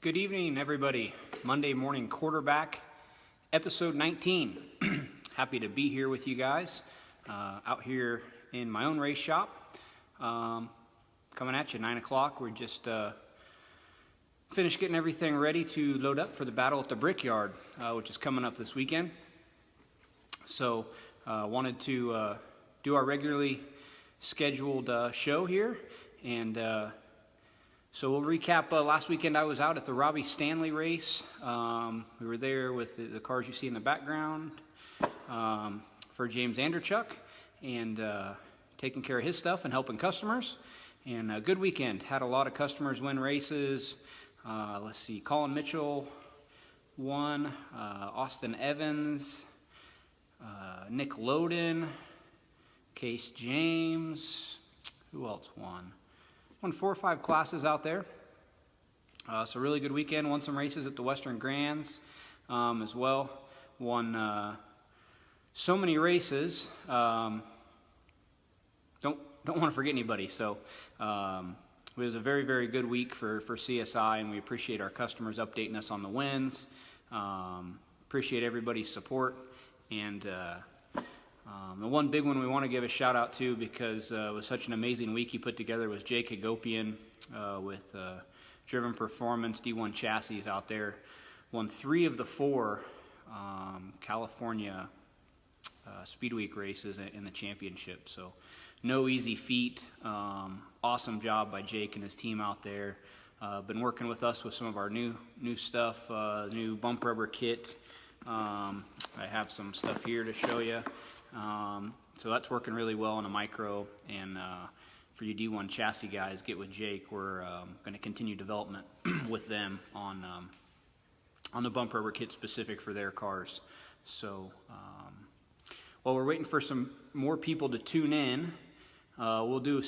Good evening, everybody. Monday morning quarterback, episode 19. Happy to be here with you guys out here in my own race shop. Coming at you, 9 o'clock. We're just finished getting everything ready to load up for the battle at the Brickyard, which is coming up this weekend. So wanted to do our regularly scheduled show here, and so we'll recap. Last weekend I was out at the Robbie Stanley race. We were there with the cars you see in the background for James Anderchuk, and taking care of his stuff and helping customers. And a good weekend. Had a lot of customers win races. Let's see, Colin Mitchell won, Austin Evans, Nick Loden, Case James, who else won? Won 4 or 5 classes out there. So really good weekend. Won some races at the Western Grands as well. Won so many races. Don't want to forget anybody. So it was a very, very good week for CSI, and we appreciate our customers updating us on the wins. Appreciate everybody's support. And the one big one we want to give a shout out to, because it was such an amazing week he put together, was Jake Hagopian with Driven Performance D1 chassis out there. Won 3 of the 4 California Speed Week races in the championship. So no easy feat. Awesome job by Jake and his team out there. Been working with us with some of our new stuff, new bump rubber kit. I have some stuff here to show you. So that's working really well on a micro, and for you D1 chassis guys, get with Jake. We're going to continue development with them on the bump rubber kit specific for their cars. So while we're waiting for some more people to tune in, we'll do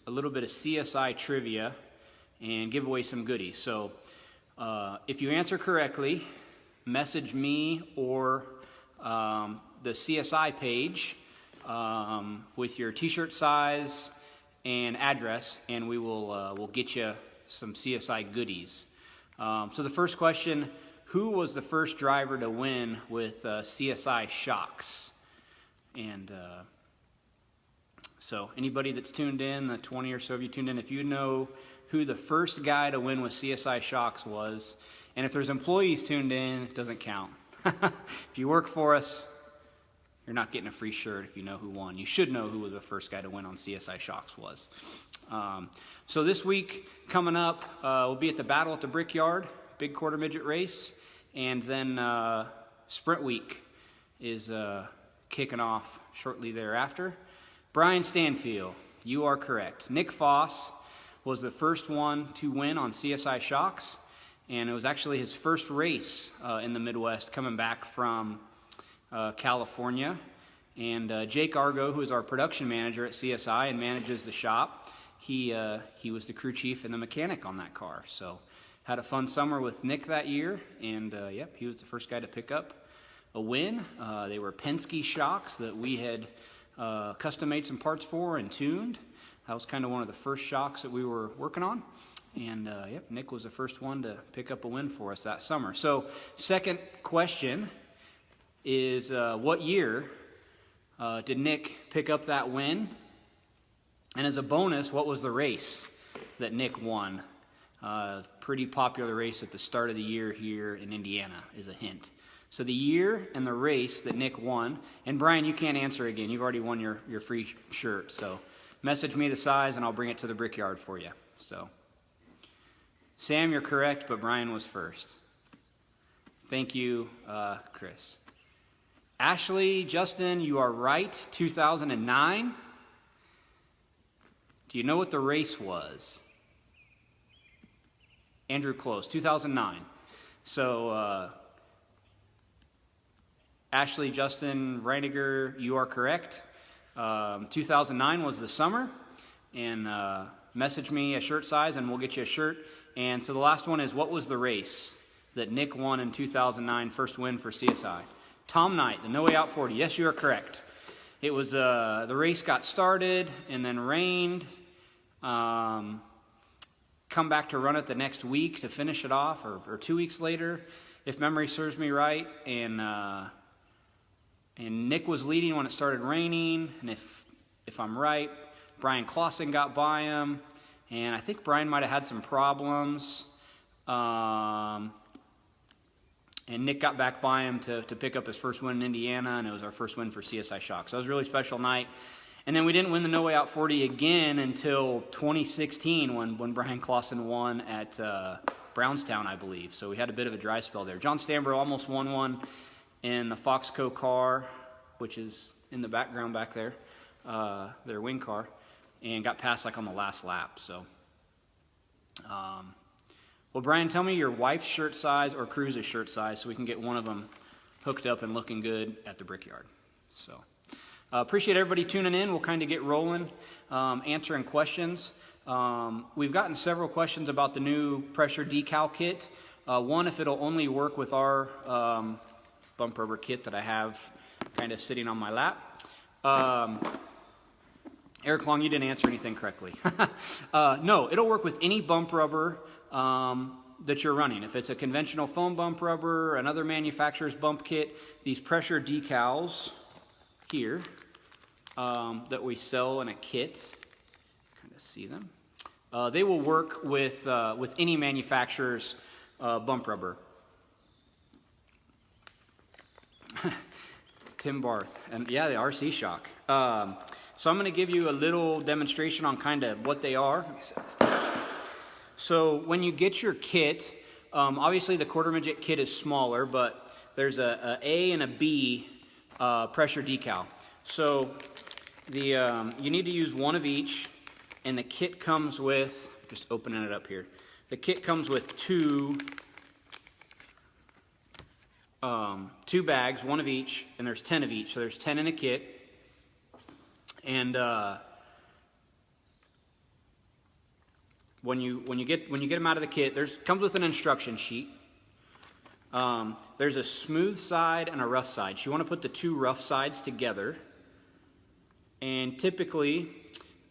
a little bit of CSI trivia and give away some goodies. So if you answer correctly, message me or the CSI page with your t-shirt size and address, and we'll get you some CSI goodies. So the first question: who was the first driver to win with CSI shocks? And so anybody that's tuned in, the 20 or so of you tuned in, if you know who the first guy to win with CSI shocks was, and if there's employees tuned in, it doesn't count. If you work for us, you're not getting a free shirt if you know who won. You should know who the first guy to win on CSI shocks was. So this week coming up, we'll be at the battle at the Brickyard, big quarter midget race, and then sprint week is kicking off shortly thereafter. Brian Stanfield, you are correct. Nick Foss was the first one to win on CSI shocks, and it was actually his first race in the Midwest, coming back from California. And Jake Argo, who is our production manager at CSI and manages the shop, he was the crew chief and the mechanic on that car. So had a fun summer with Nick that year, and yep, he was the first guy to pick up a win. They were Penske shocks that we had custom made some parts for and tuned. That was kind of one of the first shocks that we were working on. And yep, Nick was the first one to pick up a win for us that summer. So second question is, what year did Nick pick up that win? And as a bonus, what was the race that Nick won? Pretty popular race at the start of the year here in Indiana is a hint. So the year and the race that Nick won. And Brian, you can't answer again. You've already won your free shirt. So message me the size and I'll bring it to the Brickyard for you. So Sam, you're correct, but Brian was first. Thank you, Chris. Ashley, Justin, you are right, 2009. Do you know what the race was? Andrew, close, 2009. So Ashley, Justin, Reiniger, you are correct. 2009 was the summer, and message me a shirt size and we'll get you a shirt. And so the last one is, what was the race that Nick won in 2009, first win for CSI? Tom Knight, the No Way Out 40. Yes, you are correct. It was, the race got started and then rained. Kind come back to run it the next week to finish it off, or 2 weeks later, if memory serves me right. And Nick was leading when it started raining, and if I'm right, Brian Clausen got by him, and I think Brian might have had some problems. And Nick got back by him to pick up his first win in Indiana, and it was our first win for CSI Shock. So it was a really special night. And then we didn't win the No Way Out 40 again until 2016 when Brian Clausen won at Brownstown, I believe. So we had a bit of a dry spell there. John Stambro almost won one in the Foxco car, which is in the background back there, their wing car, and got passed like on the last lap. So, well, Brian, tell me your wife's shirt size or Cruz's shirt size so we can get one of them hooked up and looking good at the Brickyard. So. Appreciate everybody tuning in. We'll kind of get rolling, answering questions. We've gotten several questions about the new pressure decal kit. One, if it'll only work with our bump rubber kit that I have kind of sitting on my lap. Eric Long, you didn't answer anything correctly. No, it'll work with any bump rubber that you're running. If it's a conventional foam bump rubber, another manufacturer's bump kit, these pressure decals here that we sell in a kit, kind of see them. They will work with any manufacturer's bump rubber. Tim Barth, and yeah, the RC Shock. So I'm going to give you a little demonstration on kind of what they are. So when you get your kit, obviously the quarter midget kit is smaller, but there's a A and a B pressure decal. So you need to use one of each, and the kit comes with, just opening it up here, the kit comes with two bags, one of each, and there's 10 of each, so there's 10 in a kit. And when you get them out of the kit, comes with an instruction sheet. There's a smooth side and a rough side. So you want to put the two rough sides together. And typically,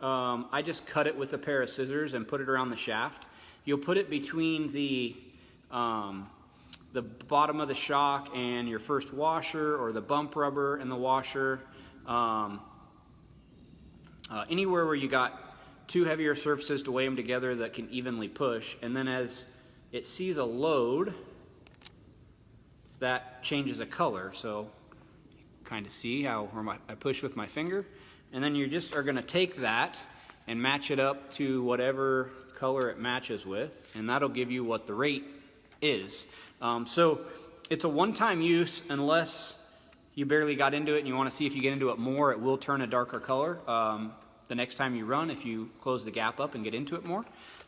I just cut it with a pair of scissors and put it around the shaft. You'll put it between the bottom of the shock and your first washer, or the bump rubber and the washer. Anywhere where you got two heavier surfaces to weigh them together that can evenly push. And then as it sees a load, that changes a color. So you kind of see how I push with my finger. And then you just are going to take that and match it up to whatever color it matches with, and that'll give you what the rate is. So it's a one-time use unless you barely got into it and you want to see if you get into it more, it will turn a darker color the next time you run if you close the gap up and get into it more.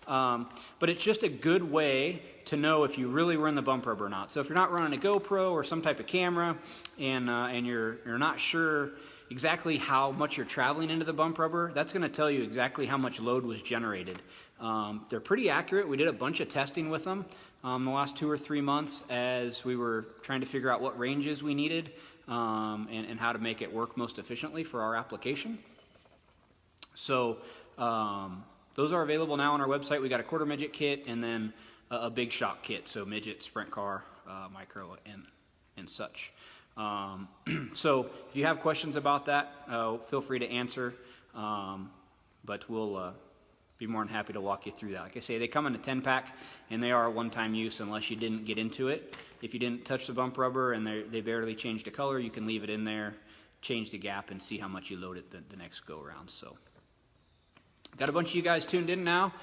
But it's just a good way to know if you really run the bump rubber or not. So if you're not running a GoPro or some type of camera and you're not sure exactly how much you're traveling into the bump rubber, that's going to tell you exactly how much load was generated. They're pretty accurate. We did a bunch of testing with them the last 2 or 3 months as we were trying to figure out what ranges we needed and how to make it work most efficiently for our application. So those are available now on our website. We got a quarter midget kit and then a big shock kit, so midget, sprint car, micro, and such. So if you have questions about that, feel free to answer, but we'll be more than happy to walk you through that. Like I say, they come in a 10-pack, and they are a one-time use unless you didn't get into it. If you didn't touch the bump rubber and they barely changed the color, you can leave it in there, change the gap, and see how much you load it the next go-around. So, got a bunch of you guys tuned in now.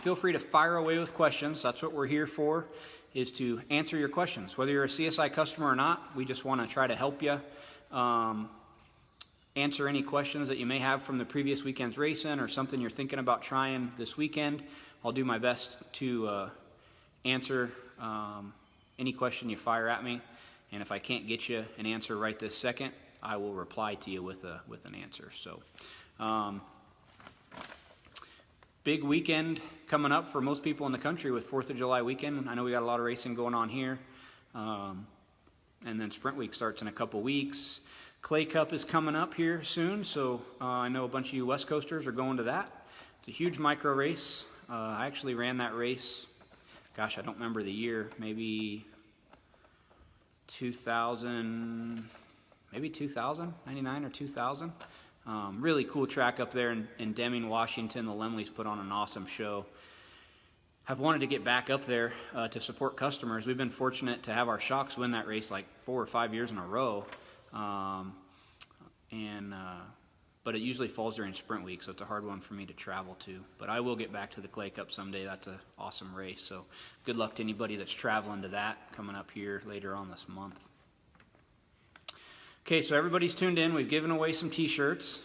Feel free to fire away with questions. That's what we're here for, is to answer your questions. Whether you're a CSI customer or not, we just want to try to help you answer any questions that you may have from the previous weekend's racing or something you're thinking about trying this weekend. I'll do my best to answer any question you fire at me, and if I can't get you an answer right this second, I will reply to you with an answer. So big weekend coming up for most people in the country with 4th of July weekend. I know we got a lot of racing going on here. And then Sprint Week starts in a couple weeks. Clay Cup is coming up here soon, so I know a bunch of you West Coasters are going to that. It's a huge micro race. I actually ran that race, gosh, I don't remember the year, maybe 2000, 99 or 2000. Really cool track up there in Deming, Washington. The Lemleys put on an awesome show. I've wanted to get back up there to support customers. We've been fortunate to have our shocks win that race like 4 or 5 years in a row. But it usually falls during sprint week, so it's a hard one for me to travel to. But I will get back to the Clay Cup someday. That's an awesome race. So good luck to anybody that's traveling to that coming up here later on this month. Okay, so everybody's tuned in. We've given away some t-shirts.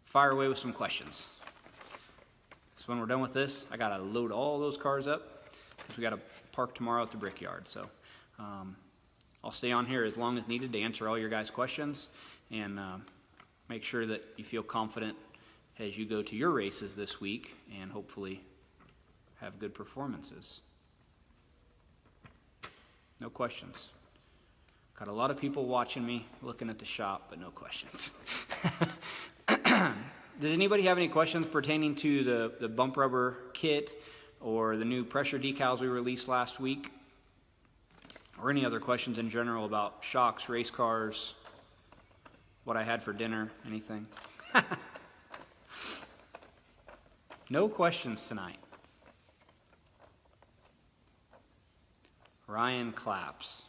Fire away with some questions. So when we're done with this, I got to load all those cars up because we got to park tomorrow at the Brickyard. So I'll stay on here as long as needed to answer all your guys' questions and make sure that you feel confident as you go to your races this week and hopefully have good performances. No questions. Got a lot of people watching me, looking at the shop, but no questions. Does anybody have any questions pertaining to the bump rubber kit or the new pressure decals we released last week? Or any other questions in general about shocks, race cars, what I had for dinner, anything? No questions tonight. Ryan claps.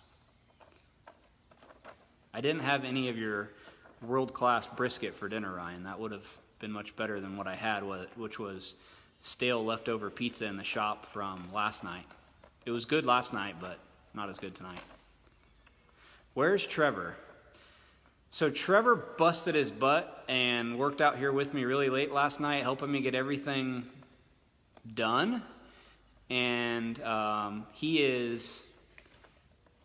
I didn't have any of your world-class brisket for dinner, Ryan. That would have been much better than what I had, which was stale leftover pizza in the shop from last night. It was good last night, but not as good tonight. Where's Trevor? So Trevor busted his butt and worked out here with me really late last night, helping me get everything done. And he is,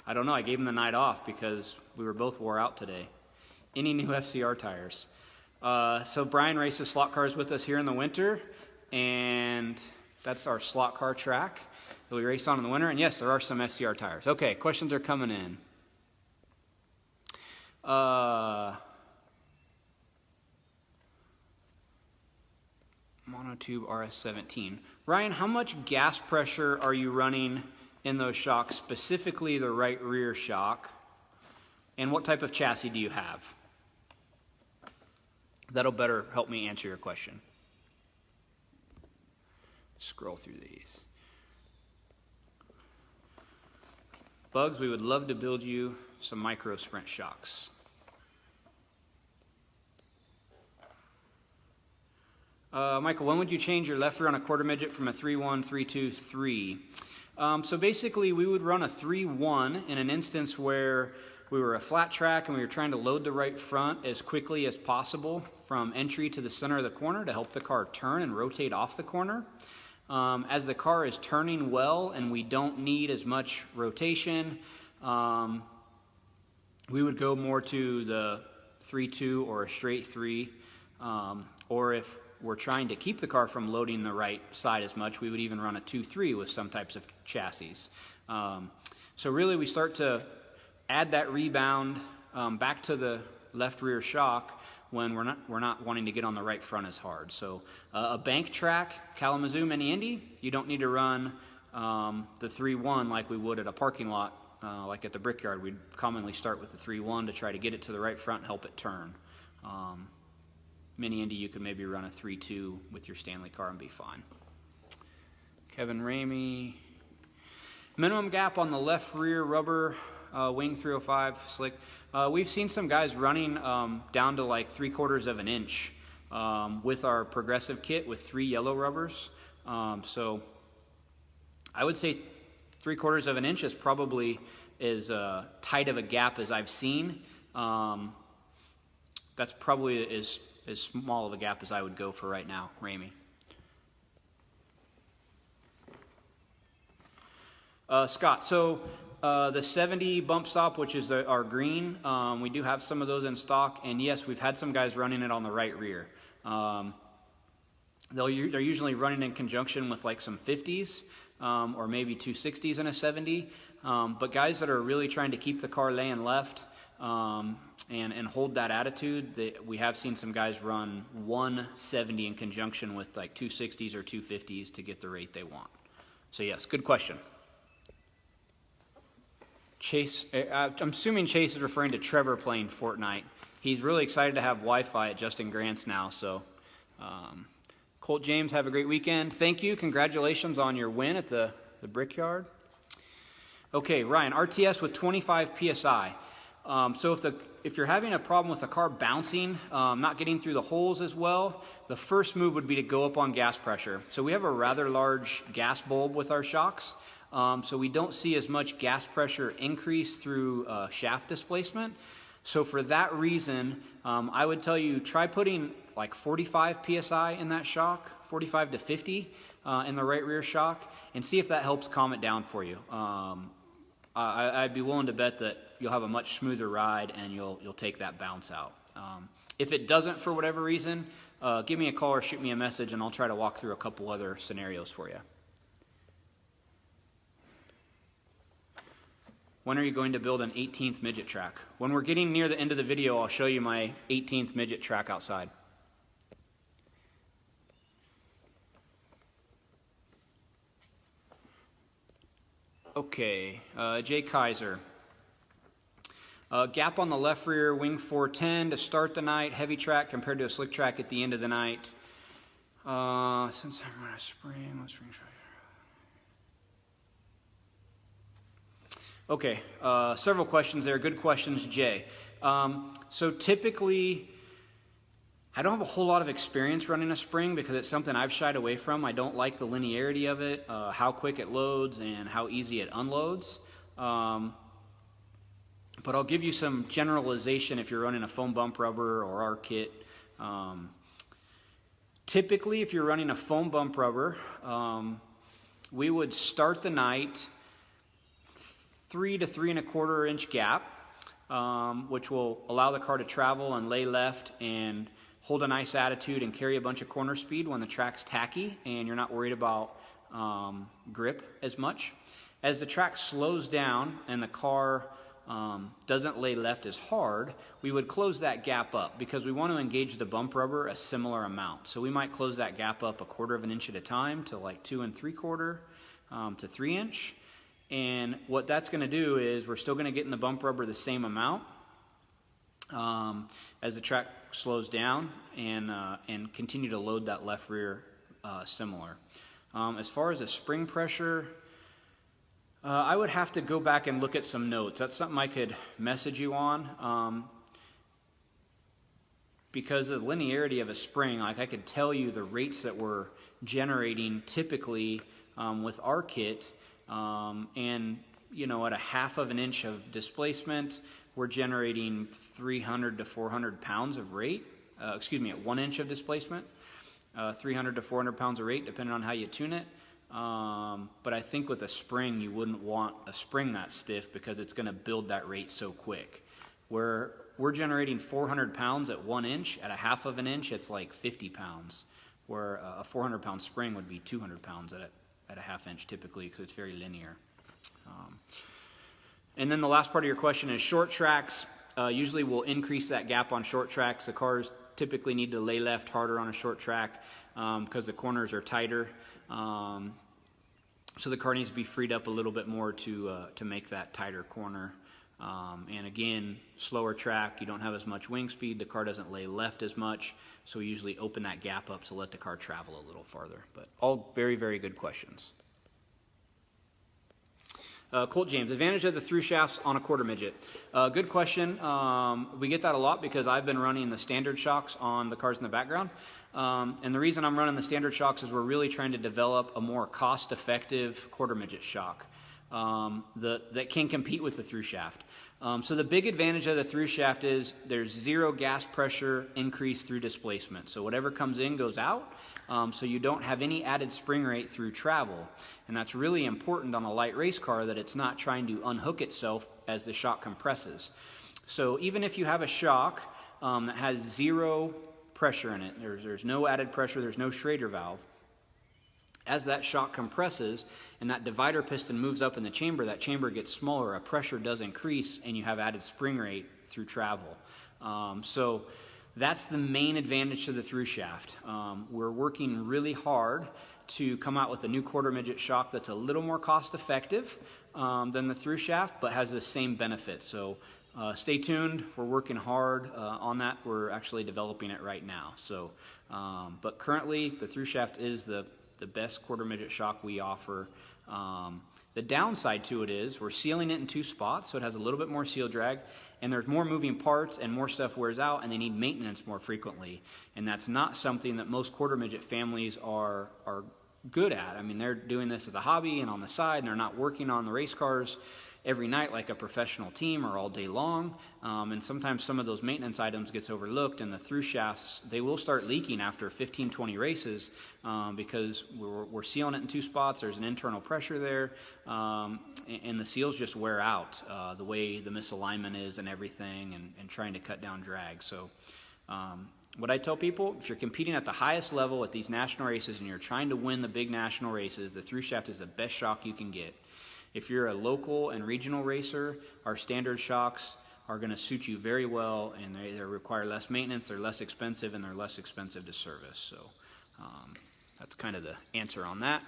I don't know, I gave him the night off because we were both wore out today. Any new FCR tires? So Brian races slot cars with us here in the winter, and that's our slot car track that we race on in the winter. And yes, there are some FCR tires. Okay, questions are coming in. Monotube RS17. Ryan, how much gas pressure are you running in those shocks, specifically the right rear shock? And what type of chassis do you have? That'll better help me answer your question. Scroll through these. Bugs, we would love to build you some micro sprint shocks. Michael, when would you change your left rear on a quarter midget from a 3.1, 3.2, 3? So basically we would run a 3.1 in an instance where we were a flat track and we were trying to load the right front as quickly as possible from entry to the center of the corner to help the car turn and rotate off the corner. As the car is turning well and we don't need as much rotation, we would go more to the 3.2 or a straight 3. Or if we're trying to keep the car from loading the right side as much, we would even run a 2.3 with some types of chassis. So really we start to add that rebound back to the left rear shock when we're not wanting to get on the right front as hard. So a bank track, Kalamazoo, Mini Indy, you don't need to run the 3.1 like we would at a parking lot, like at the Brickyard. We'd commonly start with the 3.1 to try to get it to the right front and help it turn. Mini Indy, you could maybe run a 3.2 with your Stanley car and be fine. Kevin Ramey. Minimum gap on the left rear rubber wing 305 slick. We've seen some guys running down to like 3/4 of an inch with our progressive kit with 3 yellow rubbers. So I would say 3/4 of an inch is probably as tight of a gap as I've seen. That's probably as small of a gap as I would go for right now, Ramey. Scott, so the 70 bump stop, which is our green, we do have some of those in stock, and yes, we've had some guys running it on the right rear. They're usually running in conjunction with like some 50s or maybe 260s in a 70, but guys that are really trying to keep the car laying left, and hold that attitude. We have seen some guys run 170 in conjunction with like 260s or 250s to get the rate they want. So yes, good question. Chase, I'm assuming Chase is referring to Trevor playing Fortnite. He's really excited to have Wi-Fi at Justin Grant's now. So, Colt James, have a great weekend. Thank you. Congratulations on your win at the Brickyard. Okay, Ryan, RTS with 25 PSI. So if you're having a problem with the car bouncing, not getting through the holes as well, the first move would be to go up on gas pressure. So we have a rather large gas bulb with our shocks. So we don't see as much gas pressure increase through shaft displacement. So for that reason, I would tell you try putting like 45 PSI in that shock, 45 to 50 in the right rear shock, and see if that helps calm it down for you. I'd be willing to bet that you'll have a much smoother ride and you'll take that bounce out. If it doesn't for whatever reason, give me a call or shoot me a message and I'll try to walk through a couple other scenarios for you. When are you going to build an 18th midget track? When we're getting near the end of the video, I'll show you my 18th midget track outside. Okay, Jay Kaiser. Gap on the left rear, wing 410 to start the night, heavy track compared to a slick track at the end of the night. Since I'm on a spring, let's spring. Okay, several questions there. Good questions, Jay. So typically, I don't have a whole lot of experience running a spring because it's something I've shied away from. I don't like the linearity of it, how quick it loads and how easy it unloads. But I'll give you some generalization if you're running a foam bump rubber or our kit. Typically, if you're running a foam bump rubber, we would start the night 3 to 3 1/4 inch gap, which will allow the car to travel and lay left and hold a nice attitude and carry a bunch of corner speed when the track's tacky and you're not worried about grip as much. As the track slows down and the car doesn't lay left as hard, we would close that gap up because we want to engage the bump rubber a similar amount. So we might close that gap up 1/4 inch at a time to like 2 3/4 to 3 inch. And what that's going to do is we're still going to get in the bump rubber the same amount as the track slows down and continue to load that left rear similar. As far as the spring pressure, I would have to go back and look at some notes. That's something I could message you on. Because of the linearity of a spring, like I could tell you the rates that we're generating typically with our kit. And you know, at 1/2 inch of displacement, we're generating 300 to 400 pounds of rate. At 1 inch of displacement, 300 to 400 pounds of rate, depending on how you tune it. But I think with a spring, you wouldn't want a spring that stiff because it's going to build that rate so quick. Where we're generating 400 pounds at 1 inch, at 1/2 inch, it's like 50 pounds. Where a 400 pound spring would be 200 pounds at 1/2 inch typically because it's very linear. And then the last part of your question is short tracks. Usually we'll increase that gap on short tracks. The cars typically need to lay left harder on a short track because the corners are tighter. So the car needs to be freed up a little bit more to make that tighter corner. And again, slower track, you don't have as much wing speed, the car doesn't lay left as much, so we usually open that gap up to let the car travel a little farther. But all very, very good questions. Colt James, advantage of the through shafts on a quarter midget. Good question. We get that a lot because I've been running the standard shocks on the cars in the background. And the reason I'm running the standard shocks is we're really trying to develop a more cost-effective quarter midget shock that can compete with the through shaft. So the big advantage of the through shaft is there's 0 gas pressure increase through displacement. So whatever comes in goes out. So you don't have any added spring rate through travel. And that's really important on a light race car that it's not trying to unhook itself as the shock compresses. So even if you have a shock that has 0 pressure in it, there's no added pressure, there's no Schrader valve, as that shock compresses and that divider piston moves up in the chamber, that chamber gets smaller, a pressure does increase, and you have added spring rate through travel. So that's the main advantage to the through shaft. We're working really hard to come out with a new quarter midget shock that's a little more cost effective than the through shaft, but has the same benefits. So stay tuned. We're working hard on that. We're actually developing it right now. So, but currently the through shaft is the best quarter midget shock we offer. The downside to it is we're sealing it in 2 spots, so it has a little bit more seal drag, and there's more moving parts and more stuff wears out, and they need maintenance more frequently. And that's not something that most quarter midget families are good at. I mean, they're doing this as a hobby and on the side, and they're not working on the race cars every night like a professional team or all day long. And sometimes some of those maintenance items gets overlooked, and the through shafts, they will start leaking after 15, 20 races because we're sealing it in 2 spots. There's an internal pressure there, and the seals just wear out the way the misalignment is and everything, and trying to cut down drag. So what I tell people, if you're competing at the highest level at these national races and you're trying to win the big national races, the through shaft is the best shock you can get. If you're a local and regional racer, our standard shocks are going to suit you very well, and they require less maintenance, they're less expensive, and they're less expensive to service. So that's kind of the answer on that.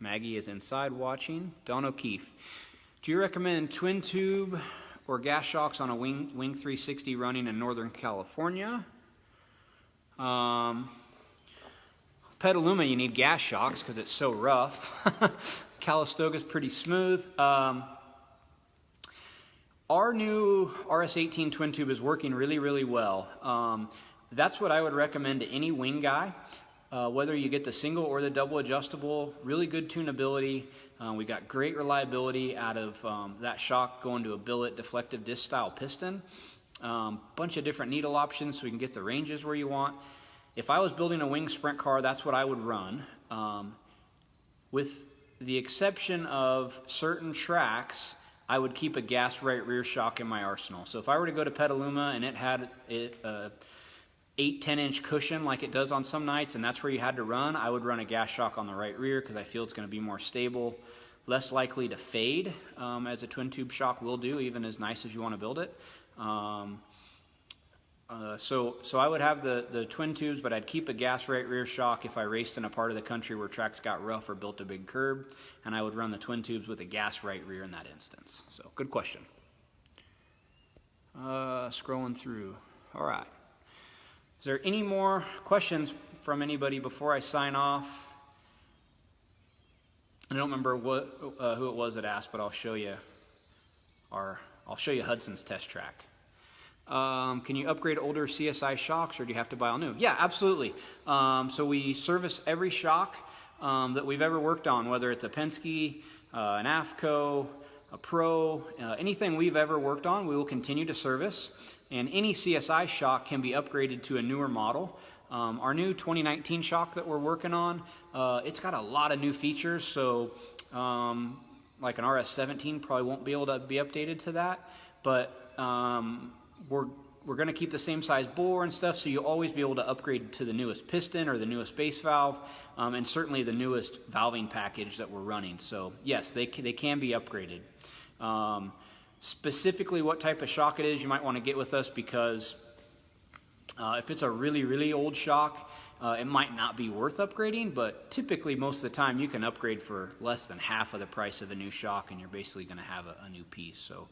Maggie is inside watching. Don O'Keefe, do you recommend twin tube or gas shocks on a Wing 360 running in Northern California? Petaluma, you need gas shocks because it's so rough. Calistoga's pretty smooth. Our new RS18 twin tube is working really, really well. That's what I would recommend to any wing guy, whether you get the single or the double adjustable. Really good tunability. We got great reliability out of that shock going to a billet deflective disc style piston. Bunch of different needle options so we can get the ranges where you want. If I was building a wing sprint car, that's what I would run. With the exception of certain tracks, I would keep a gas right rear shock in my arsenal. So if I were to go to Petaluma and it had a 8-10 inch cushion like it does on some nights, and that's where you had to run, I would run a gas shock on the right rear because I feel it's going to be more stable, less likely to fade, as a twin tube shock will do, even as nice as you want to build it. So I would have the twin tubes, but I'd keep a gas right rear shock if I raced in a part of the country where tracks got rough or built a big curb, and I would run the twin tubes with a gas right rear in that instance. So good question. Scrolling through. All right. Is there any more questions from anybody before I sign off? I don't remember who it was that asked, but I'll show you Hudson's test track. Can you upgrade older CSI shocks, or do you have to buy all new? Yeah, absolutely. So we service every shock that we've ever worked on, whether it's a Penske, an AFCO, a Pro, anything we've ever worked on, we will continue to service. And any CSI shock can be upgraded to a newer model. Our new 2019 shock that we're working on, it's got a lot of new features. So like an RS17 probably won't be able to be updated to that, but we're going to keep the same size bore and stuff, so you'll always be able to upgrade to the newest piston or the newest base valve, and certainly the newest valving package that we're running. So yes, they can be upgraded. Specifically what type of shock it is, you might want to get with us, because if it's a really, really old shock, it might not be worth upgrading, but typically most of the time you can upgrade for less than half of the price of a new shock, and you're basically going to have a new piece. So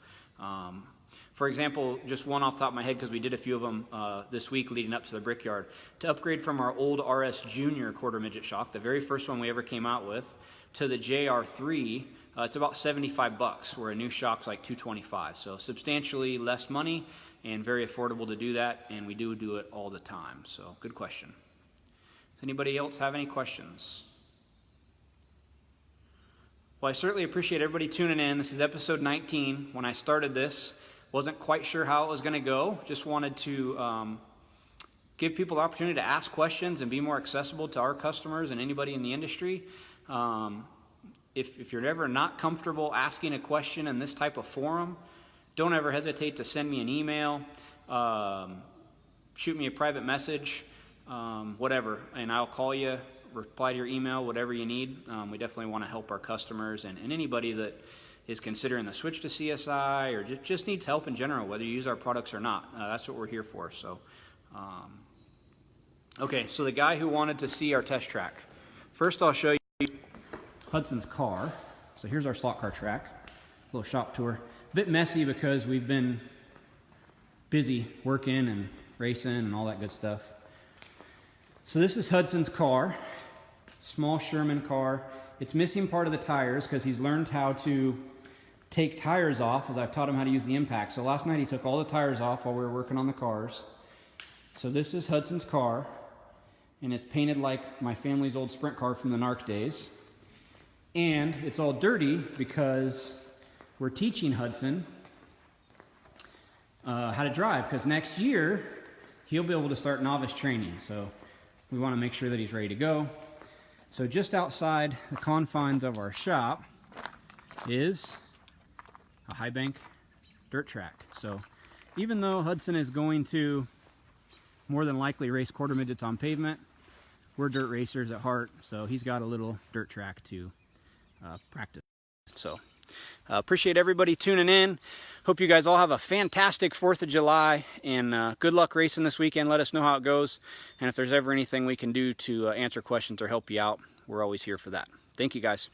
for example, just one off the top of my head, because we did a few of them this week leading up to the Brickyard, to upgrade from our old RS Junior quarter midget shock, the very first one we ever came out with, to the JR3, it's about $75, where a new shock's like $225. So substantially less money and very affordable to do that, and we do it all the time. So good question. Does anybody else have any questions? Well, I certainly appreciate everybody tuning in. This is episode 19. When I started this, wasn't quite sure how it was going to go. Just wanted to give people the opportunity to ask questions and be more accessible to our customers and anybody in the industry. If you're ever not comfortable asking a question in this type of forum, don't ever hesitate to send me an email, shoot me a private message, whatever, and I'll call you reply to your email, whatever you need. We definitely want to help our customers and anybody that is considering the switch to CSI or just needs help in general, whether you use our products or not. That's what we're here for. So, okay, so the guy who wanted to see our test track. First, I'll show you Hudson's car. So here's our slot car track. A little shop tour. A bit messy because we've been busy working and racing and all that good stuff. So this is Hudson's car. Small Sherman car. It's missing part of the tires because he's learned how to take tires off as I've taught him how to use the impact. So last night he took all the tires off while we were working on the cars. So this is Hudson's car, and it's painted like my family's old sprint car from the NARC days. And it's all dirty because we're teaching Hudson how to drive, because next year he'll be able to start novice training. So we want to make sure that he's ready to go. So just outside the confines of our shop is a high bank dirt track. So even though Hudson is going to more than likely race quarter midgets on pavement, we're dirt racers at heart, so he's got a little dirt track to practice. So appreciate everybody tuning in. Hope you guys all have a fantastic 4th of July, and good luck racing this weekend. Let us know how it goes, and if there's ever anything we can do to answer questions or help you out, we're always here for that. Thank you, guys.